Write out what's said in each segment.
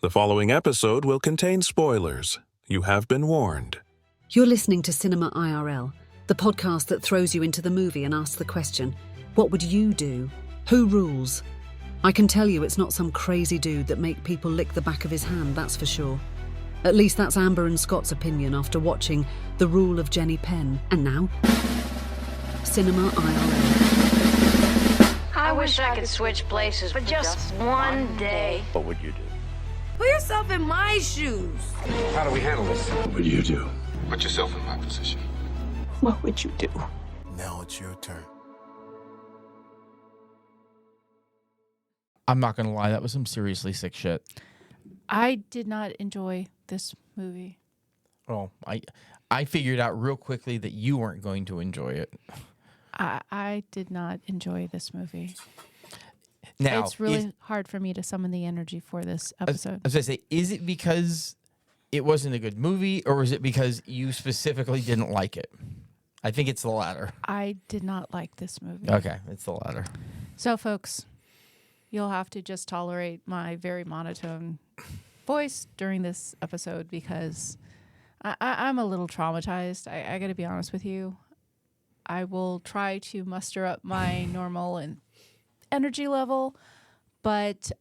The following episode will contain spoilers. You have been warned. You're listening to Cinema IRL, the podcast that throws you into the movie and asks the question, what would you do? Who rules? I can tell you it's not some crazy dude that make people lick the back of his hand, that's for sure. At least that's Amber and Scott's opinion after watching The Rule of Jenny Penn. And now, Cinema IRL. I wish I could switch places for just one day. What would you do? Put yourself in my shoes. How do we handle this? What do you do? Put yourself in my position. What would you do? Now it's your turn. I'm not going to lie, that was some seriously sick shit. I did not enjoy this movie. Oh, I figured out real quickly that you weren't going to enjoy it. I did not enjoy this movie. Now, it's really hard for me to summon the energy for this episode. I was going to say, is it because it wasn't a good movie, or is it because you specifically didn't like it? I think it's the latter. I did not like this movie. Okay, it's the latter. So, folks, you'll have to just tolerate my very monotone voice during this episode because I'm a little traumatized. I got to be honest with you. I will try to muster up my normal and energy level, but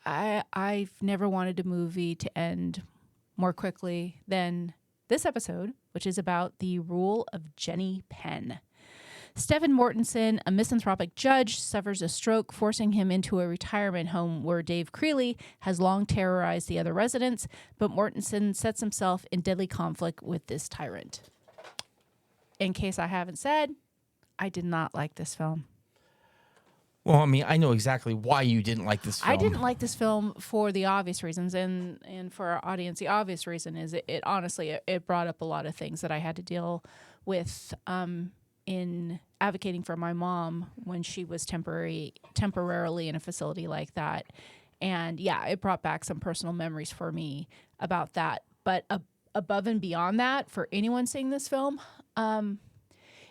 I've never wanted a movie to end more quickly than this episode, which is about the rule of Jenny Penn. Stephen Mortensen, a misanthropic judge, suffers a stroke, forcing him into a retirement home where Dave Creeley has long terrorized the other residents, but Mortensen sets himself in deadly conflict with this tyrant. In case I haven't said, I did not like this film. Well, I mean, I know exactly why you didn't like this film. I didn't like this film for the obvious reasons, and for our audience, the obvious reason is it honestly brought up a lot of things that I had to deal with in advocating for my mom when she was temporarily in a facility like that. And yeah, it brought back some personal memories for me about that. But above and beyond that, for anyone seeing this film,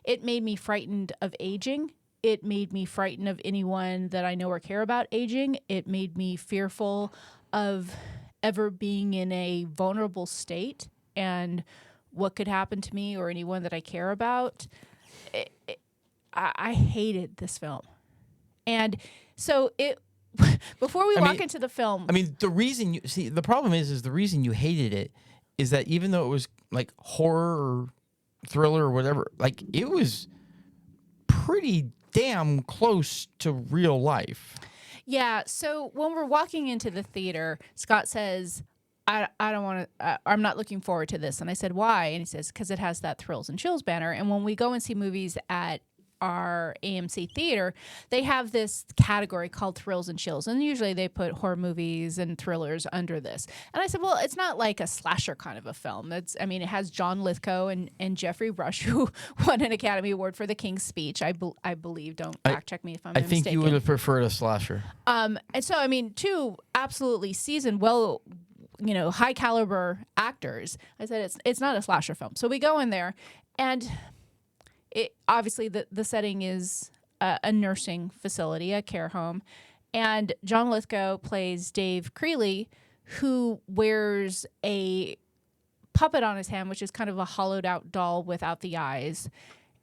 it made me frightened of aging. It made me frightened of anyone that I know or care about aging. It made me fearful of ever being in a vulnerable state and what could happen to me or anyone that I care about. I hated this film. And so before we walk into the film. I mean, the problem is the reason you hated it is that even though it was like horror or thriller or whatever, like it was pretty damn close to real life. Yeah. So when we're walking into the theater, Scott says, I don't want to, I'm not looking forward to this. And I said, why? And he says, because it has that Thrills and Chills banner. And when we go and see movies at our AMC theater, they have this category called Thrills and Chills. And usually they put horror movies and thrillers under this. And I said, well, it's not like a slasher kind of a film. It has John Lithgow and Jeffrey Rush, who won an Academy Award for The King's Speech, I believe. Don't fact check me if I'm mistaken. I think you would have preferred a slasher. And so, I mean, two absolutely seasoned, high caliber actors. I said, it's not a slasher film. So we go in there and obviously the setting is a nursing facility, a care home. And John Lithgow plays Dave Creeley, who wears a puppet on his hand, which is kind of a hollowed out doll without the eyes,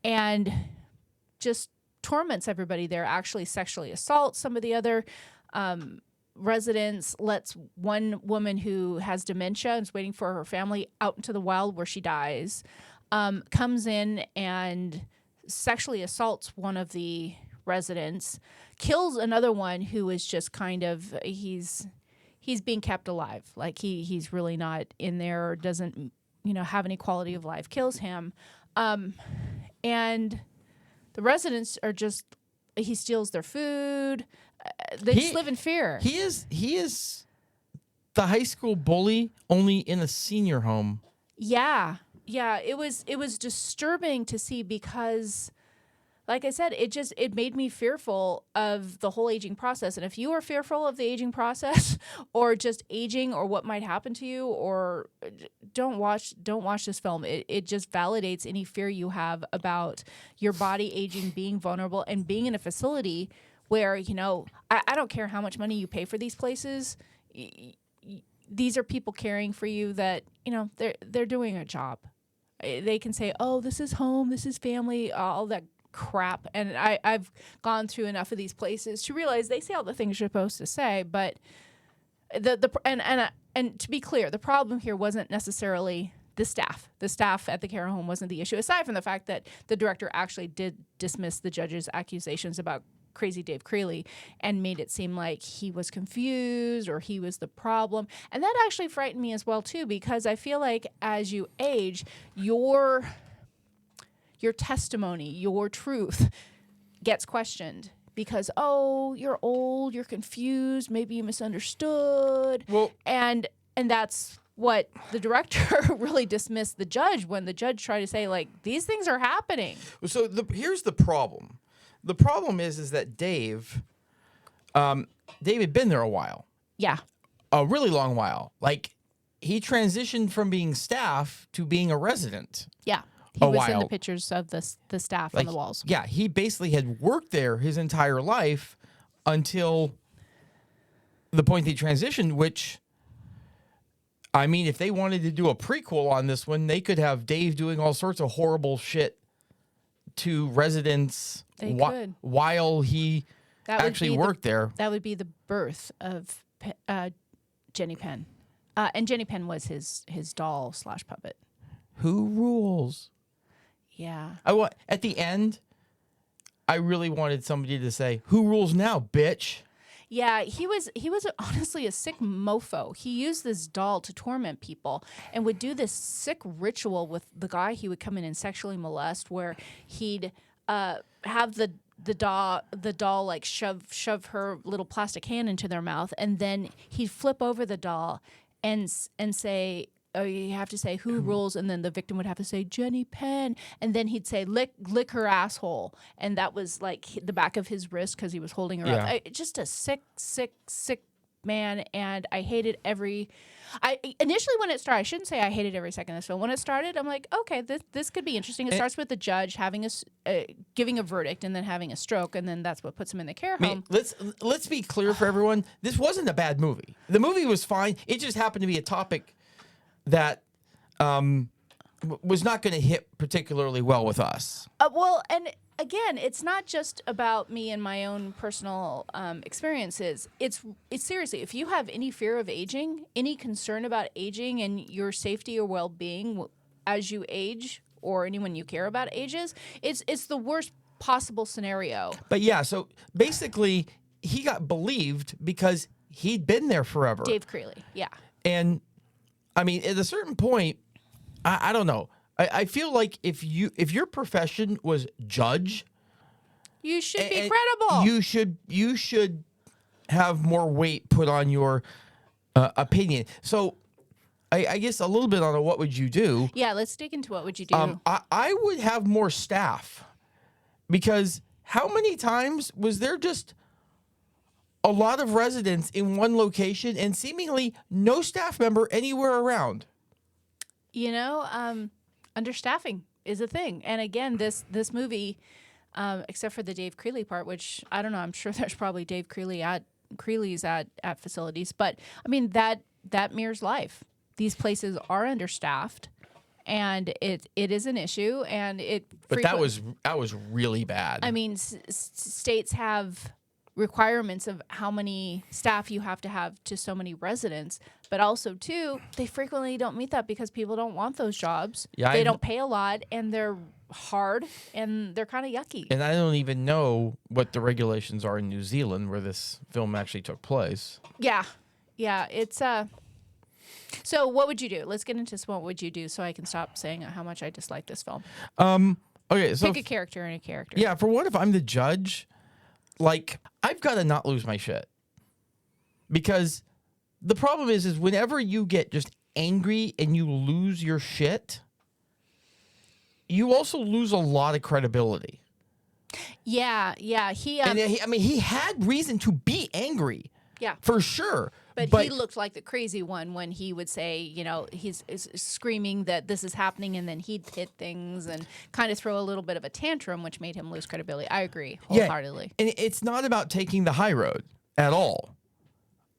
and just torments everybody there, actually sexually assaults some of the other residents, lets one woman who has dementia and is waiting for her family out into the wild where she dies, comes in and sexually assaults one of the residents, kills another one who is just kind of, he's being kept alive. Like he's really not in there or doesn't, have any quality of life, kills him. And the residents are just, he steals their food. They just live in fear. He is the high school bully, only in a senior home. Yeah. Yeah, it was disturbing to see because, like I said, it made me fearful of the whole aging process. And if you are fearful of the aging process or just aging or what might happen to you, or don't watch this film. It just validates any fear you have about your body aging, being vulnerable, and being in a facility where, I don't care how much money you pay for these places. these are people caring for you that, they're doing a job. They can say, oh, this is home, this is family, all that crap. And I've gone through enough of these places to realize they say all the things you're supposed to say, but and to be clear, the problem here wasn't necessarily the staff. The staff at the care home wasn't the issue, aside from the fact that the director actually did dismiss the judge's accusations about crazy Dave Creeley and made it seem like he was confused or he was the problem. And that actually frightened me as well, too, because I feel like as you age, your testimony, your truth gets questioned because, oh, you're old, you're confused, maybe you misunderstood. Well, and that's what the director really dismissed the judge when the judge tried to say, like, these things are happening. So here's the problem. The problem is that Dave had been there a while. Yeah. A really long while. Like, he transitioned from being staff to being a resident. Yeah. He was while. in the pictures of the staff on the walls. Yeah, he basically had worked there his entire life until the point he transitioned, which, I mean, if they wanted to do a prequel on this one, they could have Dave doing all sorts of horrible shit to residents while he actually worked there. That would be the birth of Jenny Penn. And Jenny Penn was his doll / puppet. Who rules? Yeah. At the end, I really wanted somebody to say, "Who rules now, bitch?" Yeah, he was honestly a sick mofo. He used this doll to torment people and would do this sick ritual with the guy he would come in and sexually molest, where he'd have the doll like shove her little plastic hand into their mouth, and then he'd flip over the doll and say, oh, you have to say who rules, and then the victim would have to say Jenny Penn, and then he'd say lick her asshole, and that was like the back of his wrist because he was holding her up. Just a sick man, and I hated initially when it started. I shouldn't say I hated every second of this film. When it started, I'm like, okay, this could be interesting. It starts with the judge having giving a verdict and then having a stroke, and then that's what puts him in the care home. Let's be clear for everyone. This wasn't a bad movie. The movie was fine. It just happened to be a topic that was not going to hit particularly well with us. Well, and again, it's not just about me and my own personal experiences. It's seriously, if you have any fear of aging, any concern about aging and your safety or well-being as you age, or anyone you care about ages, it's the worst possible scenario. But yeah, so basically, he got believed because he'd been there forever. Dave Creeley, yeah. And I mean, at a certain point, I don't know. I feel like if your profession was judge, you should be credible. You should have more weight put on your opinion. So, I guess a little bit on what would you do? Yeah, let's dig into what would you do. I would have more staff, because how many times was there just a lot of residents in one location and seemingly no staff member anywhere around? Understaffing is a thing. And again, this movie, except for the Dave Creeley part, which I don't know, I'm sure there's probably Dave Creeley's at facilities, but I mean that mirrors life. These places are understaffed, and it is an issue, and But that was really bad. I mean, states have requirements of how many staff you have to so many residents, but also too, they frequently don't meet that because people don't want those jobs. Yeah, they don't pay a lot, and they're hard, and they're kind of yucky. And I don't even know what the regulations are in New Zealand, where this film actually took place. Yeah, it's So what would you do? Let's get into what would you do so I can stop saying how much I dislike this film. Okay, so pick a character and a character. Yeah, for what if I'm the judge? Like, I've got to not lose my shit. Because the problem is whenever you get just angry and you lose your shit, you also lose a lot of credibility. Yeah. He had reason to be angry. Yeah. For sure. But he looked like the crazy one when he would say, he's screaming that this is happening, and then he'd hit things and kind of throw a little bit of a tantrum, which made him lose credibility. I agree wholeheartedly. Yeah, and it's not about taking the high road at all.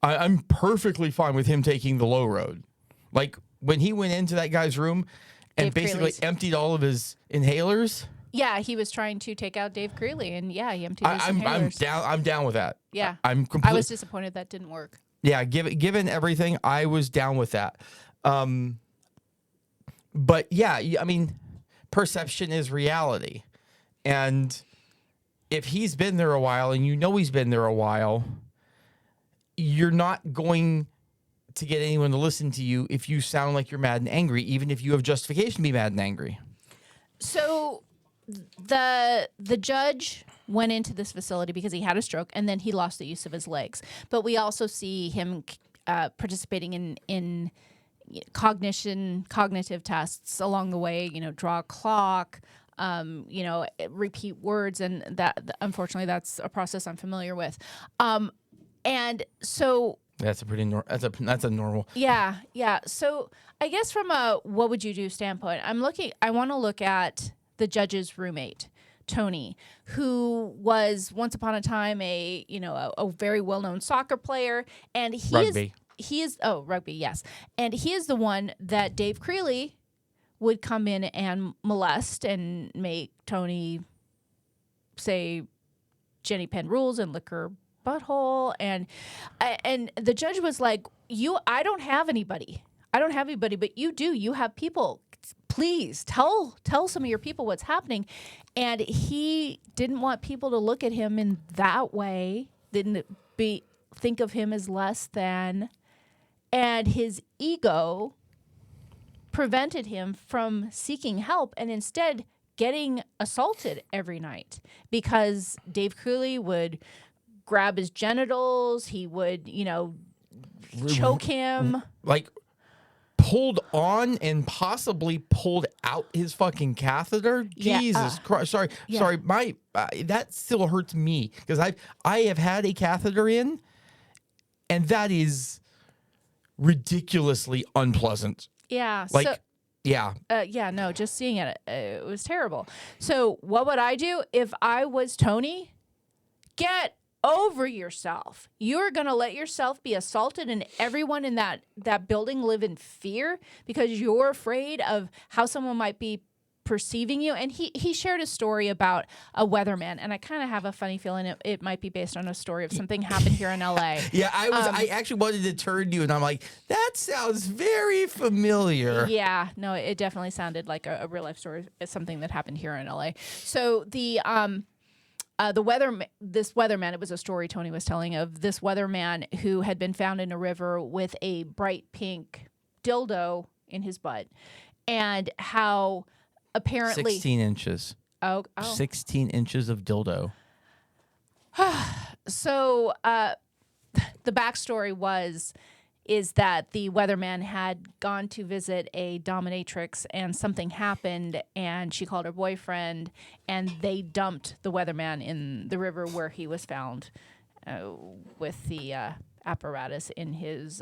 I'm perfectly fine with him taking the low road. Like when he went into that guy's room and Dave basically Creeley's. emptied all of his inhalers. Yeah, he was trying to take out Dave Creeley, and yeah, he emptied his I'm inhalers. down. I'm down with that. Yeah, I'm I completely. was disappointed that didn't work. Yeah, given everything, I was down with that. But yeah, I mean, perception is reality, and if he's been there a while, and you know he's been there a while, you're not going to get anyone to listen to you if you sound like you're mad and angry, even if you have justification to be mad and angry. So the judge went into this facility because he had a stroke, and then he lost the use of his legs. But we also see him participating in cognitive tests along the way. You know, draw a clock. Repeat words, and that unfortunately that's a process I'm familiar with. And so That's a pretty that's a normal. yeah. So I guess from a what would you do standpoint, I want to look at the judge's roommate, Tony, who was once upon a time a very well-known soccer player, and Rugby. Rugby, yes. And he is the one that Dave Creeley would come in and molest and make Tony say Jenny Penn rules and lick her butthole, and the judge was like, I don't have anybody, but you do. You have people. Please tell some of your people what's happening. And he didn't want people to look at him in that way, think of him as less than, and his ego prevented him from seeking help and instead getting assaulted every night because Dave Creeley would grab his genitals. He would, choke him. Like pulled on and possibly pulled out his fucking catheter. Yeah, Jesus Christ. Sorry. My that still hurts me because I have had a catheter in, and that is ridiculously unpleasant. Yeah. Just seeing it, it was terrible. So what would I do if I was Tony? Get over yourself. You're going to let yourself be assaulted and everyone in that building live in fear because you're afraid of how someone might be perceiving you. And he shared a story about a weatherman, and I kind of have a funny feeling it might be based on a story of something happened here in LA. Yeah, I actually wanted to turn to you, and I'm like, that sounds very familiar. Yeah, no, it definitely sounded like a real life story. It's something that happened here in LA. So this weatherman, it was a story Tony was telling of this weatherman who had been found in a river with a bright pink dildo in his butt, and how apparently 16 inches. Oh. 16 inches of dildo. So the backstory is that the weatherman had gone to visit a dominatrix and something happened and she called her boyfriend and they dumped the weatherman in the river where he was found with the apparatus in his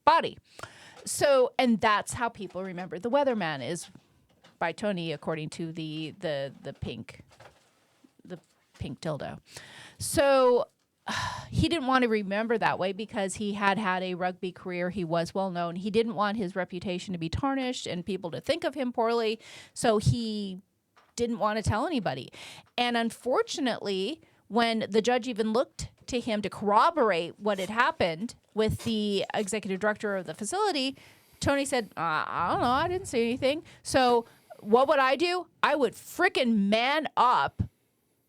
body. So, and that's how people remember the weatherman is by Tony, according to the pink dildo. So he didn't want to remember that way because he had a rugby career. He was well known. He didn't want his reputation to be tarnished and people to think of him poorly. So he didn't want to tell anybody. And unfortunately, when the judge even looked to him to corroborate what had happened with the executive director of the facility, Tony said, I don't know, I didn't say anything. So what would I do? I would frickin' man up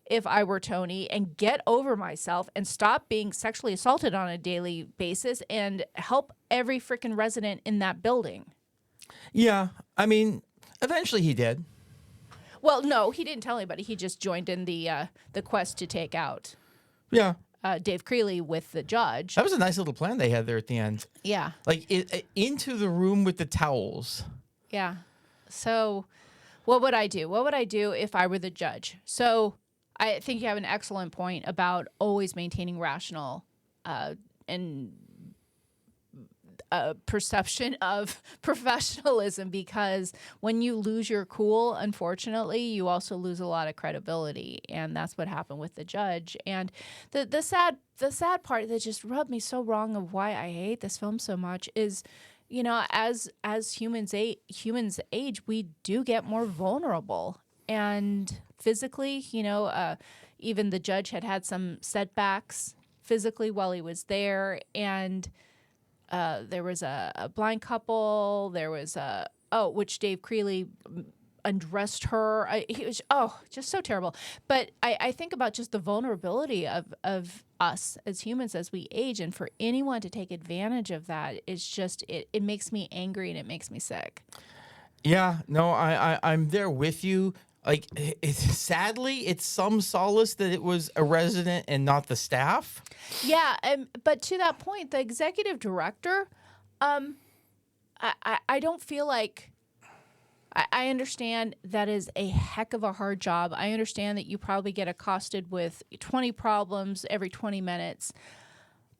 if I were Tony and get over myself and stop being sexually assaulted on a daily basis and help every frickin' resident in that building. Yeah, I mean, eventually he did. Well, no, he didn't tell anybody. He just joined in the quest to take out Dave Creeley with the judge. That was a nice little plan they had there at the end. Yeah. Like into the room with the towels. Yeah. So what would I do? What would I do if I were the judge? So I think you have an excellent point about always maintaining rational and perception of professionalism, because when you lose your cool, unfortunately, you also lose a lot of credibility, and that's what happened with the judge. And the sad part that just rubbed me so wrong of why I hate this film so much is, you know, as humans age, we do get more vulnerable, and physically, you know, even the judge had some setbacks physically while he was there, and there was a blind couple. There was which Dave Creeley undressed her. He was just so terrible. But I think about just the vulnerability of us as humans as we age, and for anyone to take advantage of that is just it makes me angry and it makes me sick. Yeah, no, I'm there with you. Like, sadly, it's some solace that it was a resident and not the staff. Yeah, but to that point, the executive director, I don't feel like I understand that is a heck of a hard job. I understand that you probably get accosted with 20 problems every 20 minutes.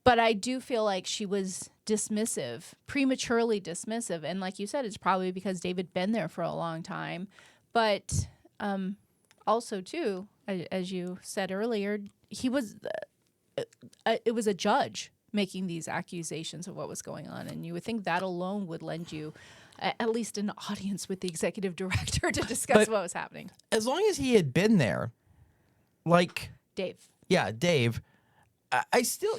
But I do feel like she was dismissive, prematurely dismissive. And like you said, it's probably because David been there for a long time. But also, too, as you said earlier, he was it was a judge making these accusations of what was going on. And you would think that alone would lend you at least an audience with the executive director to discuss what was happening. As long as he had been there, like... Dave. Yeah, Dave. I still...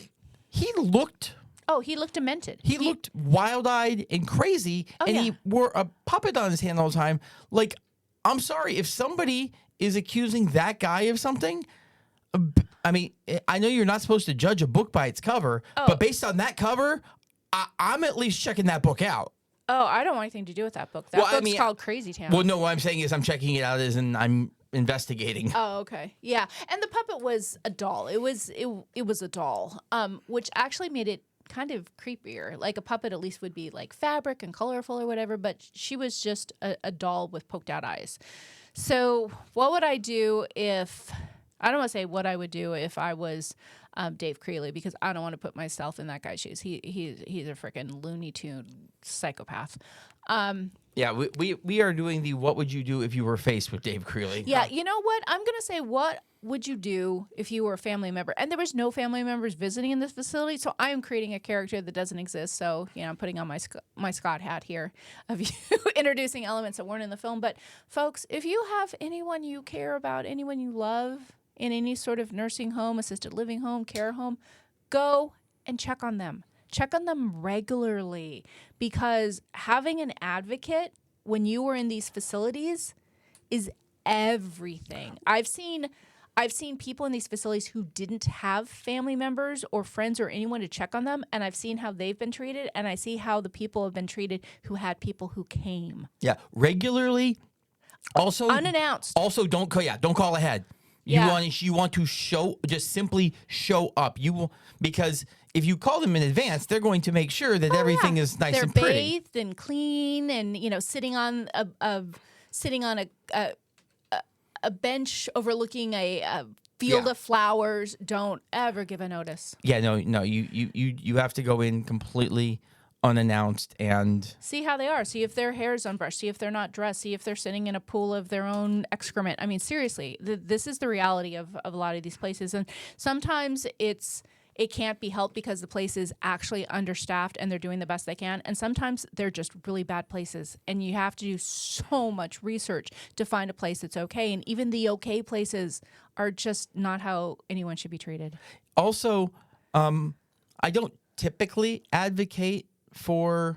He looked... Oh, he looked demented. He looked wild-eyed and crazy, and he wore a puppet on his hand all the time. Like, I'm sorry, if somebody is accusing that guy of something... I mean, I know you're not supposed to judge a book by its cover, but based on that cover, I'm at least checking that book out. Oh, I don't want anything to do with that book. That book's called Crazy Town. Well, no, what I'm saying is I'm checking it out as in I'm investigating. Oh, okay. Yeah. And the puppet was a doll. It was a doll, which actually made it kind of creepier. Like a puppet at least would be like fabric and colorful or whatever, but she was just a doll with poked out eyes. So what would I do if... I don't want to say what I would do if I was Dave Creeley, because I don't want to put myself in that guy's shoes. He's a freaking Looney Tune psychopath. Yeah, we are doing the what would you do if you were faced with Dave Creeley. Yeah, you know what? I'm going to say what would you do if you were a family member? And there was no family members visiting in this facility, so I am creating a character that doesn't exist. So, you know, I'm putting on my Scott hat here of you introducing elements that weren't in the film. But, folks, if you have anyone you care about, anyone you love, in any sort of nursing home, assisted living home, care home, go and check on them. Check on them regularly, because having an advocate when you are in these facilities is everything. I've seen people in these facilities who didn't have family members or friends or anyone to check on them, and I've seen how they've been treated, and I see how the people have been treated who had people who came. Yeah, regularly. Also unannounced. Also, don't call ahead. You want to simply show up. You will, because if you call them in advance, they're going to make sure that everything is nice and pretty. They're bathed and clean, and sitting on a bench overlooking a field of flowers. Don't ever give a notice. Yeah, no. You have to go in completely unannounced and see how they are. See if their hair is unbrushed. See if they're not dressed. See if they're sitting in a pool of their own excrement. I mean, seriously, this is the reality of a lot of these places. And sometimes it can't be helped because the place is actually understaffed and they're doing the best they can. And sometimes they're just really bad places. And you have to do so much research to find a place that's okay. And even the okay places are just not how anyone should be treated. Also, I don't typically advocate for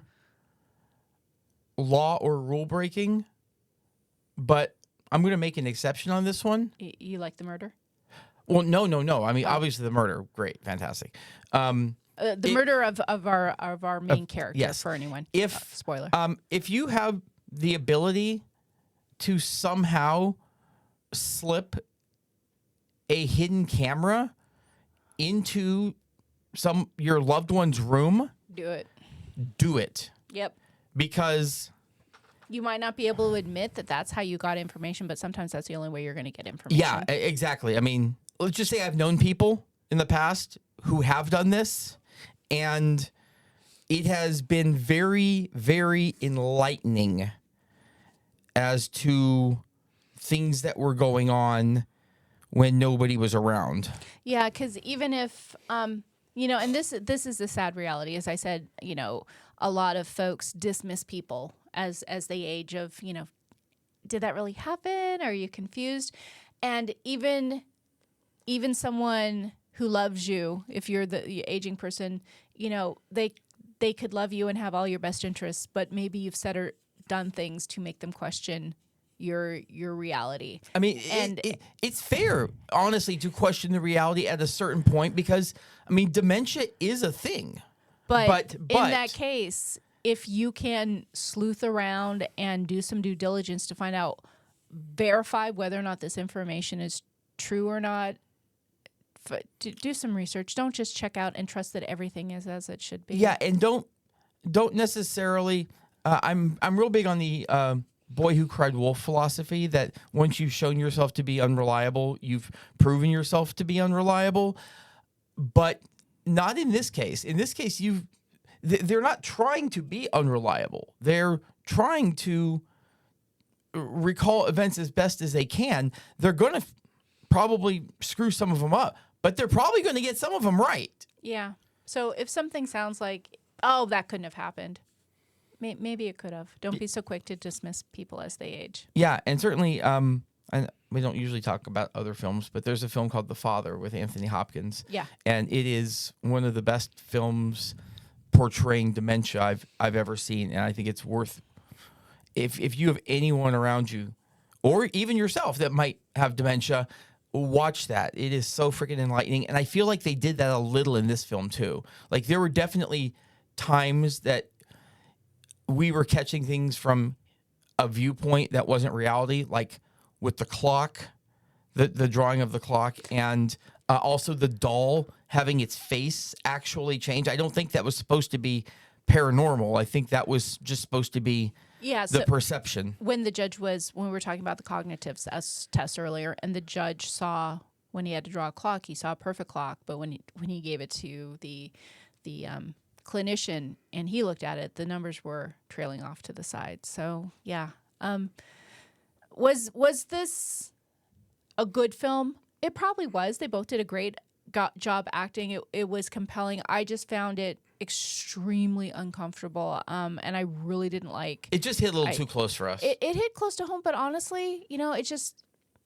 law or rule breaking, but I'm going to make an exception on this one. You like the murder? Well, no. I mean, obviously the murder, great, fantastic. The murder of our main character. Yes. For anyone. Spoiler. If you have the ability to somehow slip a hidden camera into your loved one's room, do it. Yep. Because you might not be able to admit that that's how you got information, but sometimes that's the only way you're going to get information. Yeah, exactly. I mean, let's just say I've known people in the past who have done this, and it has been very, very enlightening as to things that were going on when nobody was around. Yeah, because even if, and this is the sad reality. As I said, a lot of folks dismiss people as they age of, did that really happen? Are you confused? And even someone who loves you, if you're the aging person, they could love you and have all your best interests, but maybe you've said or done things to make them question your reality. I mean, it's fair, honestly, to question the reality at a certain point because, dementia is a thing. But in that case, if you can sleuth around and do some due diligence to find out, verify whether or not this information is true or not, do some research. Don't just check out and trust that everything is as it should be. Yeah, and don't necessarily. I'm real big on the boy who cried wolf philosophy that once you've shown yourself to be unreliable, you've proven yourself to be unreliable. But not in this case. In this case, they're not trying to be unreliable. They're trying to recall events as best as they can. They're going to probably screw some of them up, but they're probably going to get some of them right. Yeah. So if something sounds like, oh, that couldn't have happened, maybe it could have. Don't be so quick to dismiss people as they age. Yeah, and certainly, and we don't usually talk about other films, but there's a film called The Father with Anthony Hopkins. Yeah. And it is one of the best films portraying dementia I've ever seen, and I think it's worth, if you have anyone around you, or even yourself that might have dementia, watch that. It is so freaking enlightening, and I feel like they did that a little in this film too. Like there were definitely times that we were catching things from a viewpoint that wasn't reality, like with the clock, the drawing of the clock, and also the doll having its face actually change. I don't think that was supposed to be paranormal. I think that was just supposed to be the perception. When we were talking about the cognitive test earlier, and the judge saw, when he had to draw a clock, he saw a perfect clock, but when he gave it to the clinician and he looked at it, the numbers were trailing off to the side. So yeah. Was this a good film? It probably was. They both did a great job acting. It was compelling. I just found it extremely uncomfortable, and I really didn't like. It just hit a little too close for us. It hit close to home, but honestly, it just.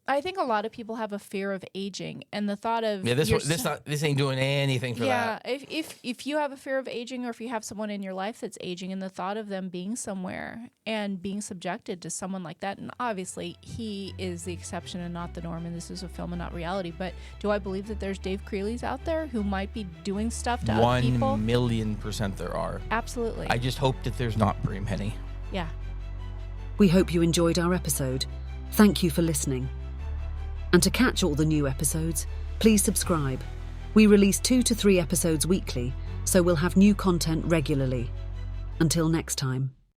I think a lot of people have a fear of aging, and the thought of this ain't doing anything for that. Yeah, if you have a fear of aging, or if you have someone in your life that's aging, and the thought of them being somewhere and being subjected to someone like that, and obviously he is the exception and not the norm, and this is a film and not reality. But do I believe that there's Dave Creelys out there who might be doing stuff to other people? 1,000,000% there are. Absolutely. I just hope that there's not Bream Henny. Yeah. We hope you enjoyed our episode. Thank you for listening. And to catch all the new episodes, please subscribe. We release 2 to 3 episodes weekly, so we'll have new content regularly. Until next time.